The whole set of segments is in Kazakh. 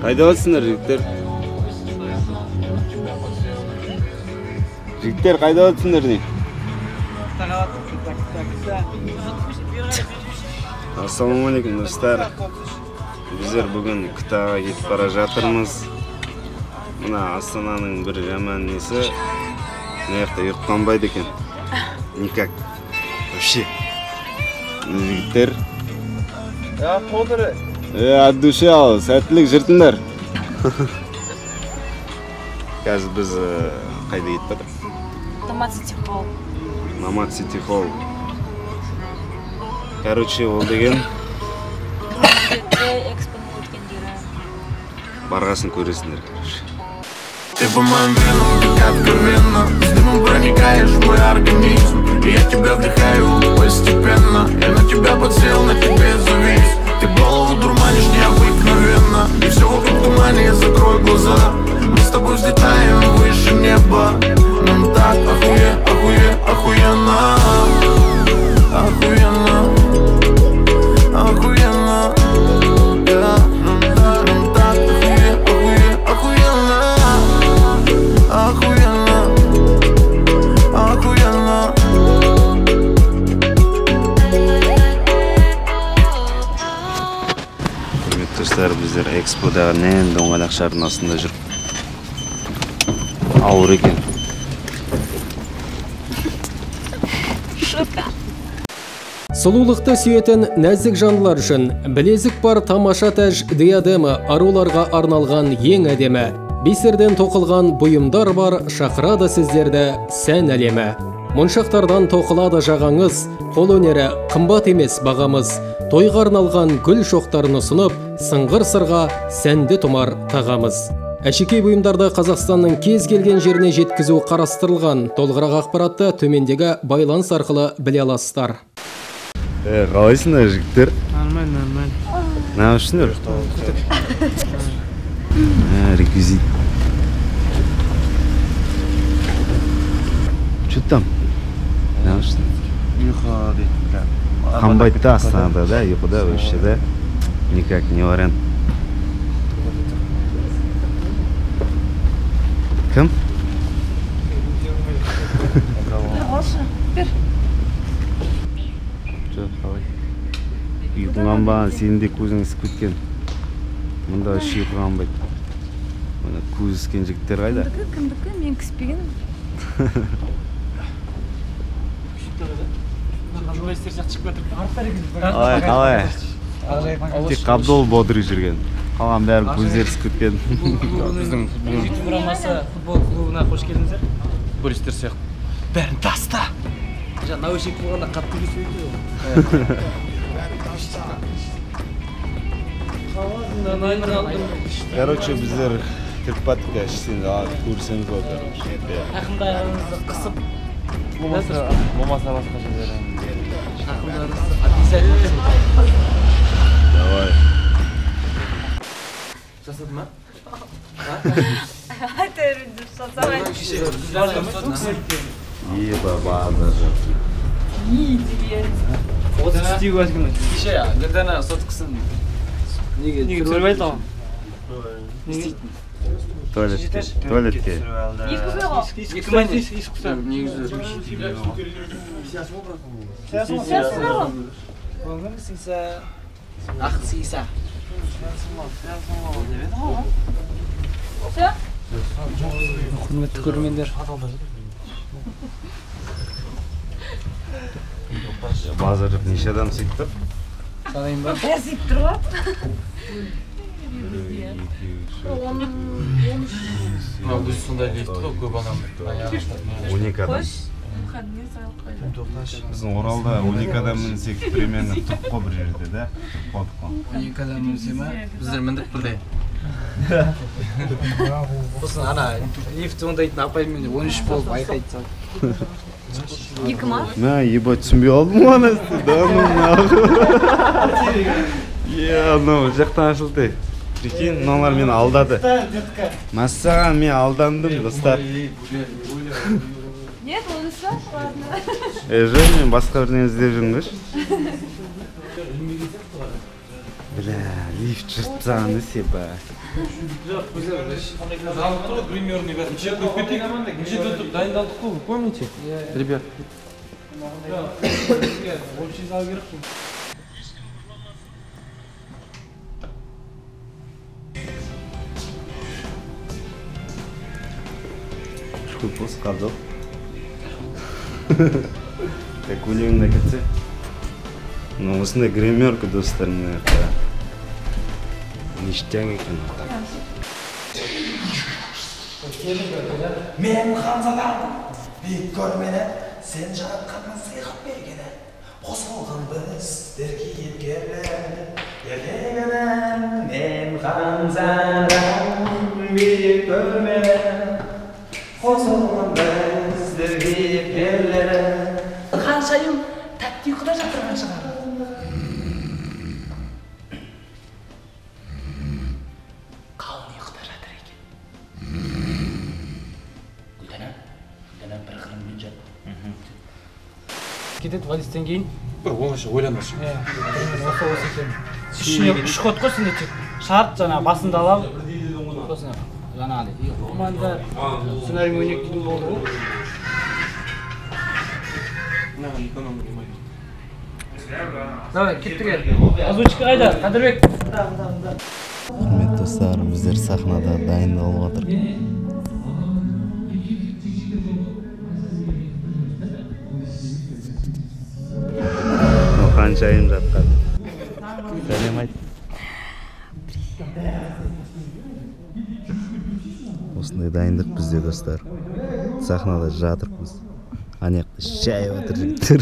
Қайда болсыңдар, жігіттер? Жігіттер, қайда болсыңдар не? Ассалаумалейкум, достар. Біздер бүгін Қытайға кетіп бара жатырмыз. Мына Астананың бір жаман несі, мына жақта ұйықтанбайды екен. Никак. Вообще. Жігіттер. Қодыры. От души ал, сәттілік жыртыңдар. Қазір біз қайда кетіп жатыр? Номад Сити Холл. Номад Сити Холл. Короче, ол деген Экспоның өткен жері. барғасын көресіңдер, короче. Ты по моим венам, как откровенно, с дымом проникаешь в мой организм. И я тебя вдыхаю постепенно, я на тебя подсел, на тебе завис. Ты голову дурманишь необыкновенно, и все вокруг тумане, я закрою глаза. Мы с тобой взлетаем выше неба, нам так охуенно, охуенно, охуенно, да. Нам так охуенно, охуенно. Құрметті достар, біздер эксподағы нен доңғалақ шардың астында жүріп. Ауыр екен. Сұлулықты сүйетін нәзік жандылар үшін білезік бар тамаша тәж диадема аруларға арналған ең әдемі. Бисерден тоқылған бұйымдар бар шақырады сіздерді сән әлемі. Мұншақтардан тоқылады жағаңыз, қол өнері қымбат емес бағамыз. Тойға арналған гүл шоқтарын ұсынып, сыңғыр сырға сәнді тұмар тағамыз. Әшекей бұйымдарды Қазақстанның кез келген жеріне жеткізу қарастырылған. Толығырақ ақпаратты төмендегі байланыс арқылы біле аласыздар. Қалайсыңдар, жігіттер? Нормально. Не үшін? Реквизит. Что там? Не үшін? Ұйқы дейді. Қамбайтта Астанада, да, ұйқыда өші, да? Никак не вариант. Кім? Бір. Жоқ, қалай. Ұйқыған ба, сенің де көзің ісіп кеткен. Мұнда үші ұйқыған байды. Көз іскен жігіттер қайда? Кімдікі? Мен кіспеген. Қалай? Тек Қабдол бодрый жүрген. Қалған бәрі көздері ісіп кеткен. Біздің құрамасы футбол клубына қош келдіңіздер. Футболистер сияқты. Бәрін таста. Жаңа наушник болғанда қатты кесіп Короче, біздер кірпатқа ішсен көрсеңіз ол, короче. Ақымдарыңызды қысып Болмаса басқа жерден. ақымдарыңызды отписать. Давай. Жасады ма? Еба, база жоқ. Отыз істеу өзгіні. Кеше, Гүлдана соткысын. Неге түсіріп айтты ау? Істейтін. Туалетке. Екі май ес құсам. Негізі. Сиса. Ақ сиса. Құрметті көрермендер. База жоқ, неше адам сөйтіп тұр? Санайын ба? Бәрі сөйтіп тұр ғой. Өзі сондай лифт қой, көп адам. 12 адам. Біздің Оралда 12 адам мінсек примерно тұрып қой бір жерде, да? Қодық қой. 12 адам мінсе ма? Біздер міндік бірдей. Сосын ана лифт ондайтын апаймен 13 болып айқайды сал. Екі ма? Мә, ебать, түсінбей алдым ана істі, да, анау жақтан ашылды. Прикинь, мыналар мені алдады. Мәссаған, мен алдандым, достар. Нет, он все, ладно. Жоқ, мен басқа бірден іздеп жүрмін ғой. Бля, лифт жыртсаны сепа. Гримерный бәрі. Неше тұтып дайындалдық қой, помните? Ребят. Общий зал керек қой. Шкурпос қалдық. Так өлеңіне кетсе. Осындай гримерка достар, ништяк екен. Мен ханзадамын, биік көрмені, сен жаратқаннан сыйғап бергені. Қосылған біздерге ергені. Мен ханзадамын, биік көрмені, қосылған біздерге ергені. Қаншайым тәтті ұйқыда жатырған шығар. Қалың ұйқыда жатыр екен. Гүлдана бір қырымен жат. Кетеді валистен кейін. Бір оңаша ойланашы. Осы екен. Үш ход қой сенде тек. Шарт жаңа басында алам. Сосын жаңағыдай. Команда сценарий ойнек дейтін болды ғой. Давай, кеттік. Озвучка қайда? Қадырбек. Құрметті достар, біздер сахнада дайындалып жатыр. Қаншайым жатқан. Сәлем айт. Осындай дайындық бізде достар. Сахнада жатырмыз. Анаяқта шай отыр жігіттер.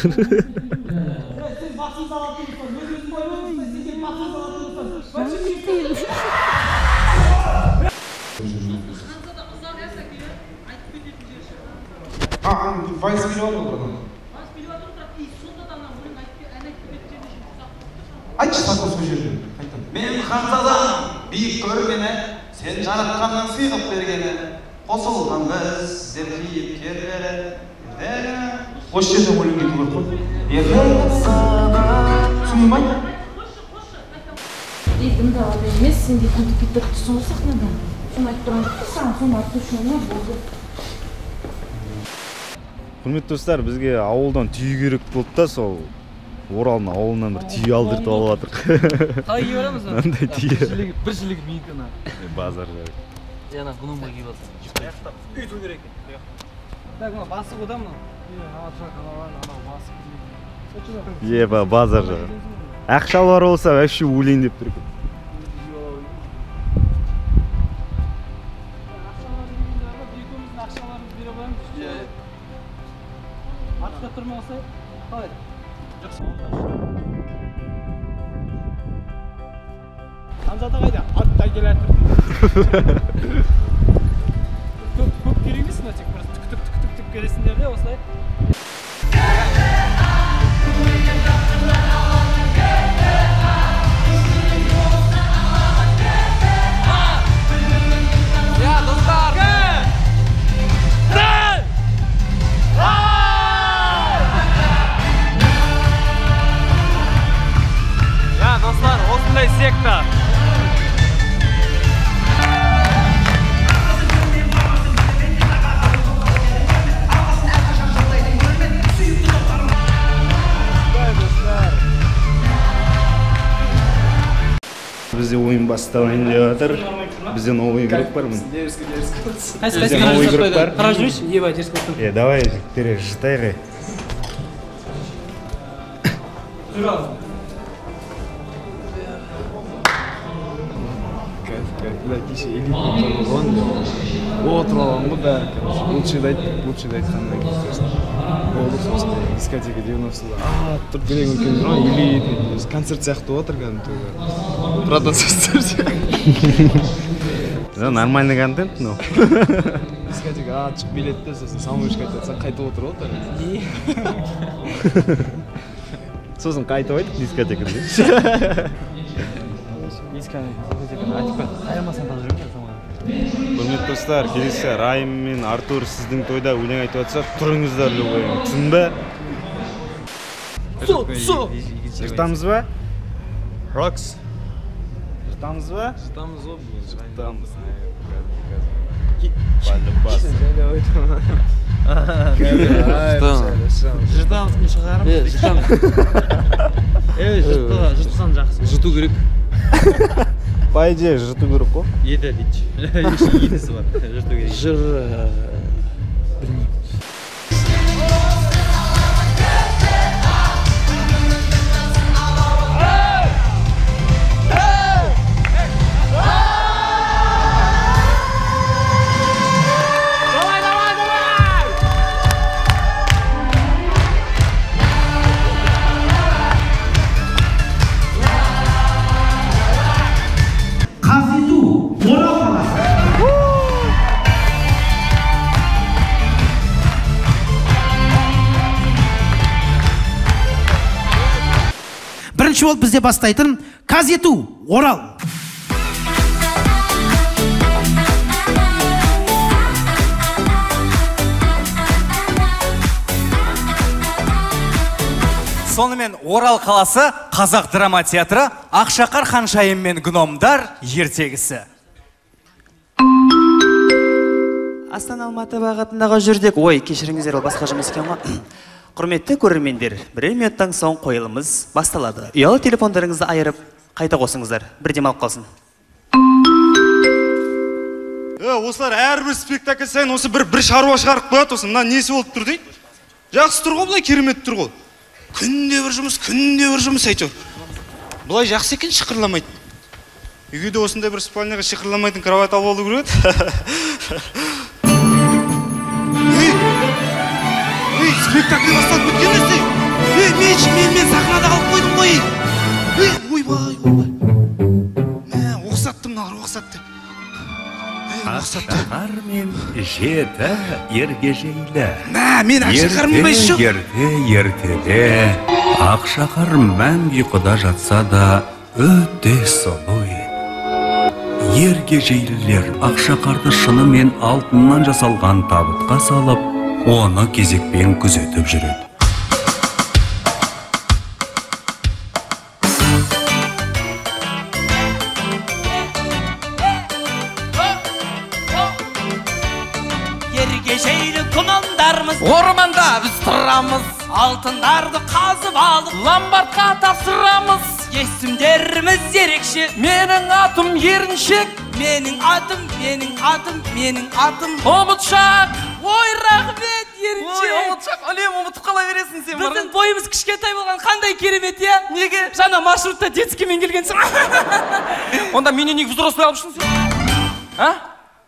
Вайс келіп отыр. Айтшы сақыл сол жерден. Мен ханзадамын, биік көргені, сен жаратқаннан сыйғып бергені. Қосылған біздер кейіпкерлері. Осы жерден өлеңге келіп қой. Түсінбай? Дейтім далада емес, сен дейтін тіпетті түсін сахнада. Соны айтып тұрған жоқты, саған соны арту шуына болды. Құрметті достар, бізге ауылдан түйе керек болды да, сол Оралдың ауылынан бір түйе алдыртып алып жатырық. Қалай киіп арамыз? Мынандай түйе. Бір жілігі мейді ана. Базар жағы. Яна ғұнымға киіп алсын. Үйту керек екен. Так, мына басы қода мынау. Еба, базар жағы. Ақшалар болса, вообще өлейін деп тұр екен. Артықта тұрмағысы, қалай? Ханзада қайда? Аттай келәтір. Көп керек емес, тек бір түк келесіңдер де осылай. Dostlar, osындай секта. Бізде ойын басталайын деп жатыр. Бізде новый игрок бар мын. Бізде новый игрок бар. Қара жүрші, ебай, дерскі өттім. Давай, жігіттері, жытайғы. Жүр алып. Кеше элитный тұрған, отыр алған ғой бәрі. Лучшийді айтқаннан кейін. Болды сосын дискотека 90-да. Тұр келең үлкен тұр, элитный. Концерт сияқты отыр кәдімгі. Продансастар сияқты. Нормальный контент, но. Дискотека шығып билетті, сосын самойшқа айтатса қайтып отыр отыр. Сосын қайтып айтып дискотеканы. Құрметті достар, келесі Райым мен Артур сіздің тойда өлең айтып жатса, тұрыңыздар любой. Түсінбе? Со! Жыртамыз ба? Рокс. Жытамыз ба? Жытамыз ғой, бұл Жытамыз. Жытамыз күн шығарымыз. Жытқан жақсы. Жыту керек. По идее, жыту керек қой. Еді дейді. Едісі бар. Жыту керек. Жыр... Білмеймін. Бірінші болып бізде бастайтын Казету Орал. Сонымен Орал қаласы қазақ драма театры Ақшақар Ханшайым мен гномдар ертегісі. Астана Алматы бағытындағы жүрдек. Ой, кешіріңіздер, ол басқа жұмыс екен ғой. Құрметті көрермендер, бірер минуттан соң қойылымыз басталады. Ұялы телефондарыңызды айырып, қайта қосыңыздар. Бір демалып қалсын. Осылар әрбір спектакль сайын осы бір шаруа шығарып қояды, осы мына несі болып тұр дейді. Жақсы тұр ғой, бұлай керемет тұр ғой. Күнде бір жұмыс әйтеуір. Бұлай жақсы екен, шықырламайды. Үйге де осындай бір спальняға шықырламайтын кровать алып алу керек еді. Спектакль басталып кеткен нәрсе. Мен сахнада қалып қойдым ғой. Ойбай. Оқсатты мыналар, оқсатты. Ақшақар мен жеті ергежейлі. Мен Ақшақармын ба еще? Ертеде. Ақшақар мән ұйқыда жатса да өте сұлу еді. Ергежейлілер Ақшақарды шынымен алтыннан жасалған табытқа салып, оны кезекпен күзетіп жүреді. Ергежейлі гномдармыз, орманда біз тұрамыз, алтындарды қазып алып, ломбардқа тапсырамыз. Есімдеріміз ерекше. Менің атым Еріншек. Менің атым Ұмытшақ. Ой, рахмет, Еріншек. Ой, Ұмытшақ, әлем ұмытып қала бересің сен. Біздің бойымыз кішкентай болған, қандай керемет, е? Неге? Жаңа маршрутта детскиймен келгенсің. Онда менен неге взрослый алып жүрсің сен?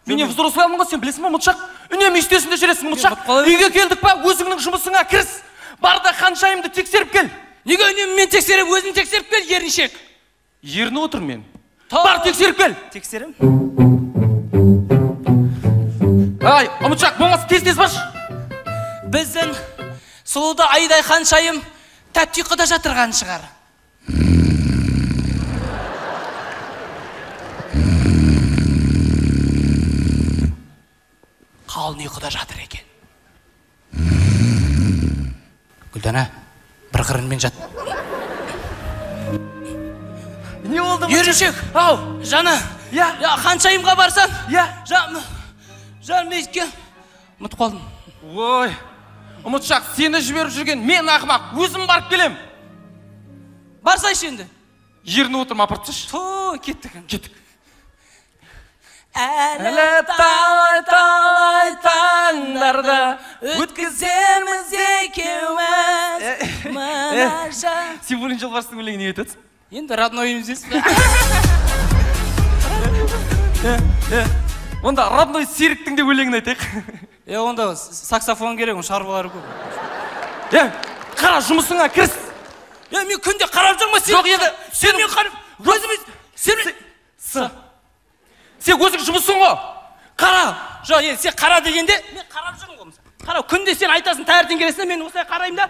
Менен взрослый алдың ғой, сен білесің ба, Ұмытшақ? Үнемі үстесінде жүресің, Ұмытшақ. Үйге келдік па, өзіңнің жұмысыңа кіріс. Бар да Ханшайымды тексеріп кел. Неге үнемі мен тексеріп, өзін тексеріп кел, Еріншек? Ерні отыр мен. Бар, тексеріп кел. Тексерім? Ай, Ұмытшақ, болмасы тез баш. Біздің сұлуды Айдай Ханшайым тәтті ұйқыда жатырған шығар. Қалын ұйқыда жатыр екен. Гүлдана, бір қырынмен жат. Не болды? Еріншек, ау, жана, Ханшайымға барсан, жан мейітке ұмытып қалдым. Ой, Ұмытшақ, сені жіберіп жүрген мен ақымақ, өзім барып келем. Барсайшы енді. Ерні отырма апыртсыш. Кеттік. Әлі талай таңдарды өткізерміз екеуміз мұнаша. Сен бөлін жолбарыстың өлеңі не етесің? Енді родной емізесің бе? Онда родной серіктің де өлеңін айтайық. Онда саксофон керек, шарбалары көп. Қара жұмысыңа кіріс. Мен күнде қарап жүрмін, жоқ еді. Сен мен қарап, өзіміз, сен өзің жұмысың ғой. Қара. Жоқ, сен қара дегенде, мен қарап жүрмін ғой. Қара, күнде сен айтасың тәртін кересіне, мен осылай қарайым да.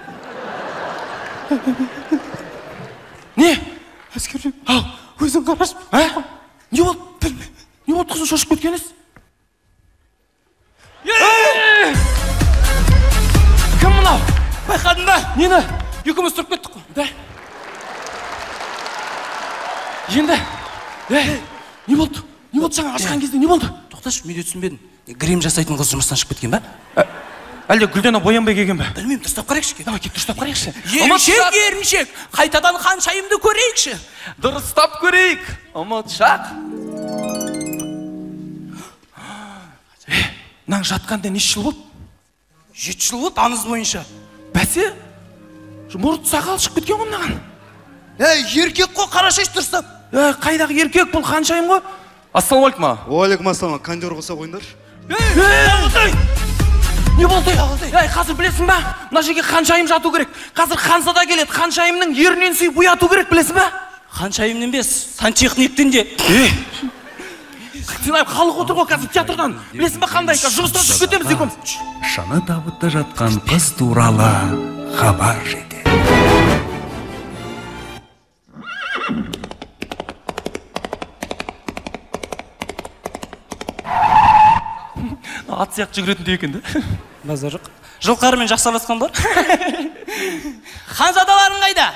Не? Әскерлі, өзің қарашып. Не болды? Білме. Не болды қызын шошып кеткеніз? Кім мұнау? Байқадың ба? Нені? Екеуміз тұрып кеттік қой. Енді Не болды? Не болды жаңа ашқан кезде не болды? Тоқташы, мен де түсінбедім. Грим жасайтын қыз жұмыстан шығып кеткен ба? Әлде Гүлдена боянбай келген ба? Білмеймін, дұрыстап қарайықшы. Давай, кет дұрыстап қарайықшы. Еріншек, қайтадан ханшайымды көрейікші. Дұрыстап көрейік. Ұмытшақ. Мынаң жатқанда неше жыл болды? 7 жыл болды, аңыз бойынша. Бәсе? Мұрт сақал шығып кеткен ғой мынаған. Еркек қой, қара шаш дұрыстап. Қайдағы еркек, бұл ханшайым ғой? Ассалаумалейкум. Уалейкум ассалам, кондер қоса қойыңдаршы. Не болды? Қазір білесің ба? Мына жерге ханшайым жату керек. Қазір ханзада келеді. Ханшайымның ерінен сүйіп ұяту керек, білесің ба? Ханшайымның емес, сантехниктің де. Сен халық отыр ғой қазір театрдан. Білесің ба қандай? Жұмыстан шығып кетеміз екеуміз. Шыны табытта жатқан қыз туралы хабар жетеді. Ат сияқты жүгіретіндей екен де. Базар жоқ. Жылқарымен жақсаласқан бар. Ханзадаларың қайда?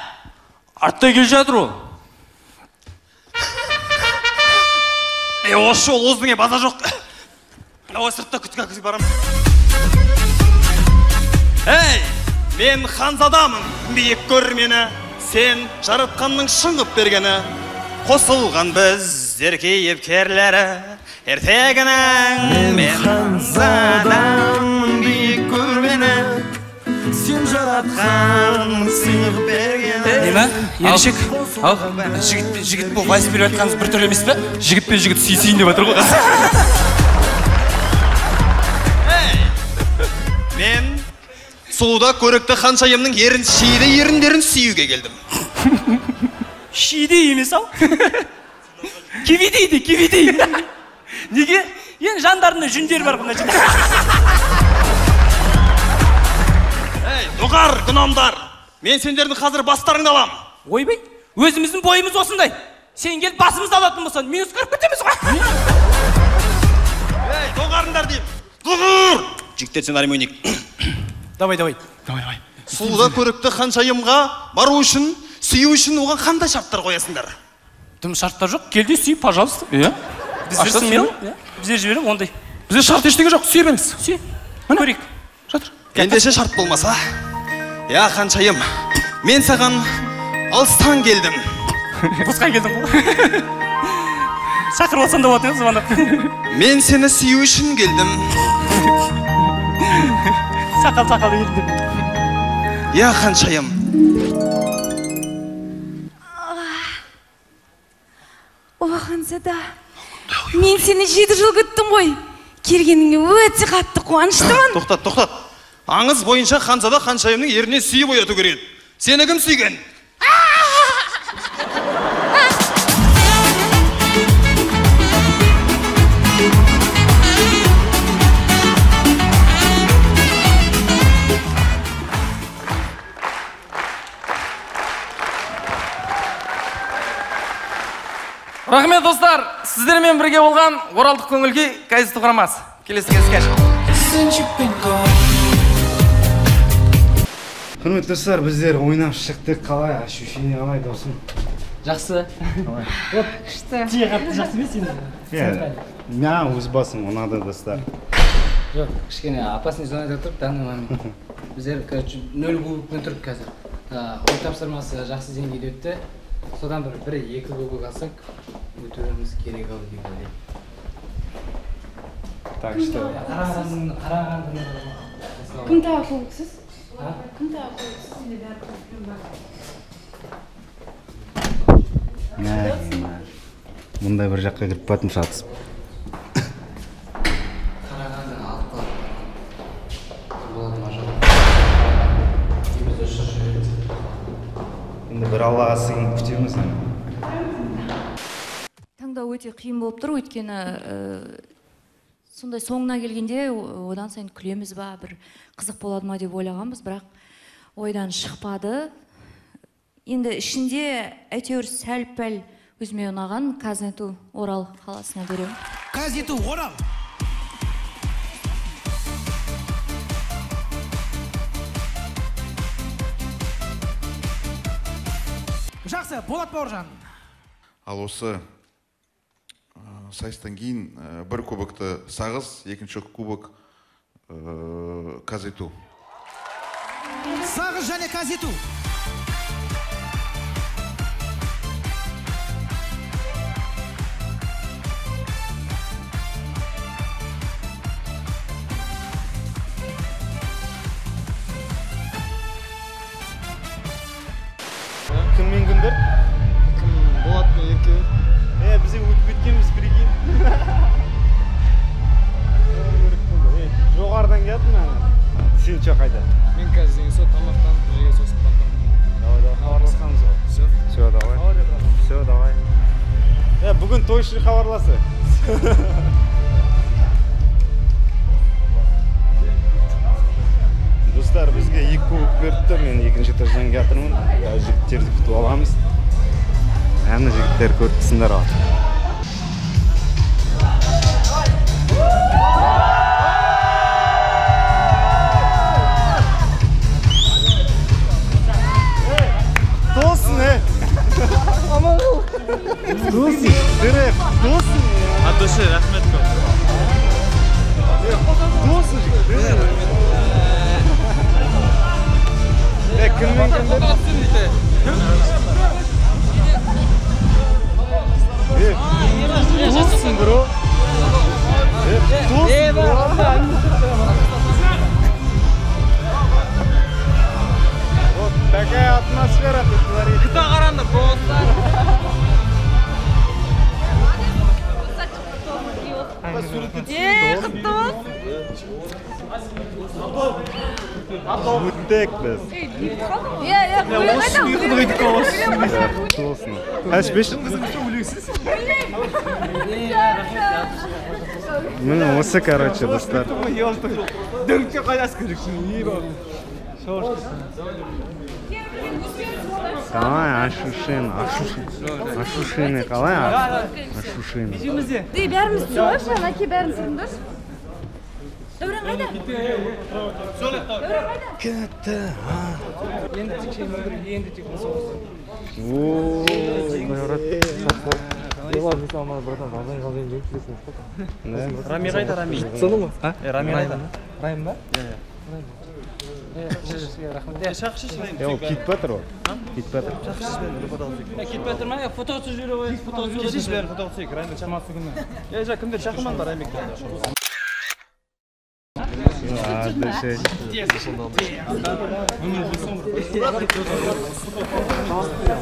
Артта кел жатыр ол. Осы ол оздың базар жоқ. Ой, сыртта күткен кізі барам. Мен ханзадамын, биік көр мені. Сен жаратқанның шыңғып бергені. Қосылған біз еркейіп керлері. Ертегінің мен ханзадамын, биік көр мені. Сен жаратқан сыйғып бергені. Неме? Еріншек? Жігіт бұл вайс беріп жатқаныңыз бір түрлі емес пе? Жігіт пен жігіт сүйсейін деп жатыр ғой. Мен сұлуда көрікті ханшайымның еріндерін сүйуге келдім. Шиде емес ау? Кевидейді. Неге? Ең жандарында жүндер бар бұнда жүндер. Доғар, гномдар, мен сендердің қазір бастарыңды алам. Ойбай, өзіміздің бойымыз осындай. Сен келіп басымызды алатын болсан, мен ұсқарып кетеміз ғой. Доғарыңдар дейм. Доғар! Жігіттер сценарий ойнайық. Давай. Сұлуда көрікті ханшайымға бару үшін, сүю үшін оған қандай шарттар қоясыңдар? Дым шарттар жоқ, келді сүй, пожалуйста. Біздер жіберем, ондай. Бізде шарт ештеңе жоқ, сүйе беріңіз. Сүй, көрейік. Жатыр. Ендеше шарт болмаса. Ханшайым, мен саған алыстан келдім. Босқан келдім бұл. Шақырып отсан да болатын еді звондап. Мен сені сүю үшін келдім. Сақал келдім. Ханшайым. Ханзада, мен сені 7 жыл күттім ғой. Келгеніңе өте қатты қуаныштымын. Тоқтат. Аңыз бойынша ханзада ханшайымның еріне сүйіп ояту керек. Сені кім сүйген? Рахмет достар, сіздермен бірге болған оралдық көңілге газеті құрамасы. Келесі кездескенше. Құрметті достар, біздер ойнап шықтық. Қалай ощущение қалай досым? Жақсы. Күшті. Тие қатты жақсы емес енді. Мен өз басым ұнады достар. Жоқ, кішкене опасный зонада тұрып, данный момент. Біздер, короче, 0 кубокпен тұрып қазір. Ой тапсырмасы жақсы деңгейде өтті. Содан бір 2 кубок алсақ, өтуіміз керек ау деп ойлаймын. Так что... Қарағанды... Кім тағы кубоксыз? Кім тағы кубоксыз? Мұндай бір жаққа кіріп батым шатысып. Қарағандыны алып қалып. Болады ма жоқ? Еміз өшір жүреді. Енді бір Аллаға сыйынып күтеміз. Таңдау өте қиын болып тұр, өйткені сондай соңына келгенде одан сайын күлеміз ба, бір қызық болады ма деп ойлағанбыз, бірақ ойдан шықпады. Енді ішінде әйтеуір сәл-пәл өзіме ұнаған Казнету Орал қаласына беремін. Казнету Орал. Жақсы, Болат Бауыржан. Ал осы сайыстан кейін бір кубокты Сағыз, екінші кубок Казету. Сағыз және Казету. Кіммен кімдер? Кім Болатпен екеуі. Бізде өтіп кеткенбіз прикинь. Жоғарыдан келдім мен. Сен че қайда? Мен қазір деген сол тамақтан жерге сосып баттым. Давай, хабарласқанбыз ғой. Все, давай. Все, давай. Бүгін тойшыл хабарласы. Достар, бізге 2 кубок берді, мен екінші этаждан жатырмын. Жігіттерді күтіп аламыз. Әні жігіттер көріпсіңдер ал. Досын, Аманғол. Досын, дірек, досын. Атошы, рахмет көп. Досын жігіттер. Кіммен кімдер? Досын, бро. Досын, бро. Вот такая атмосфера тут творится. Кто гарантно просто? Өттік біз. Міне осы, короче, достар. Дөңке қайдасы көріксің, қалай ашушины қалай ашушины бәріміз түсіңдерші, әке бәрін түсіңдерші. Дәурен қайда? Дәурен қайда? Кетті. Енді тек şey мүмкін, енді тек соғыз. Рами қайда, Рами? Соны ма? Рами қайда? Райым ба? Ол кетпетір ол. Кетпетір. Кетпетір ма? Фото түсіп жүре ғой. Кешеш бәрін фото түсейік, Райымды шамасы күні. Кімдер шақырман бар, Райымек?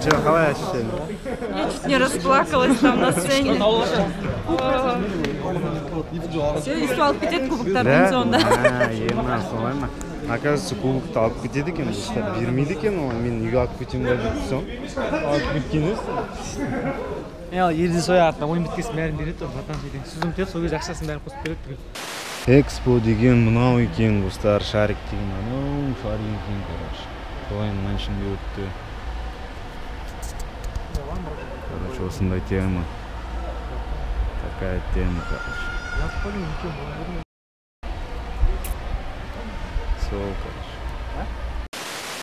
Че, қалай ощущение? Я чуть не расплакалась там на сцене. Все, естіп алып кетеді кубоктардың соңында. Ема, солай ма? Оказывается, кубокты алып кетеді екен, достар. Бермейді екен, мен үйге алып кетемін ба деп тұрсам. Алып кеткен Ал ерде соя артына ойын біткесін бәрін береді, батан жейден. Сүзім тет, сол кез ақшасын бәрін қосып береді түгіл. Экспо деген мынау екен, достар, шарик деген анау шарик екен, короче. Солай мына ішінде өтті. Короче, осындай тема. Такая тема, короче. Сол, короче.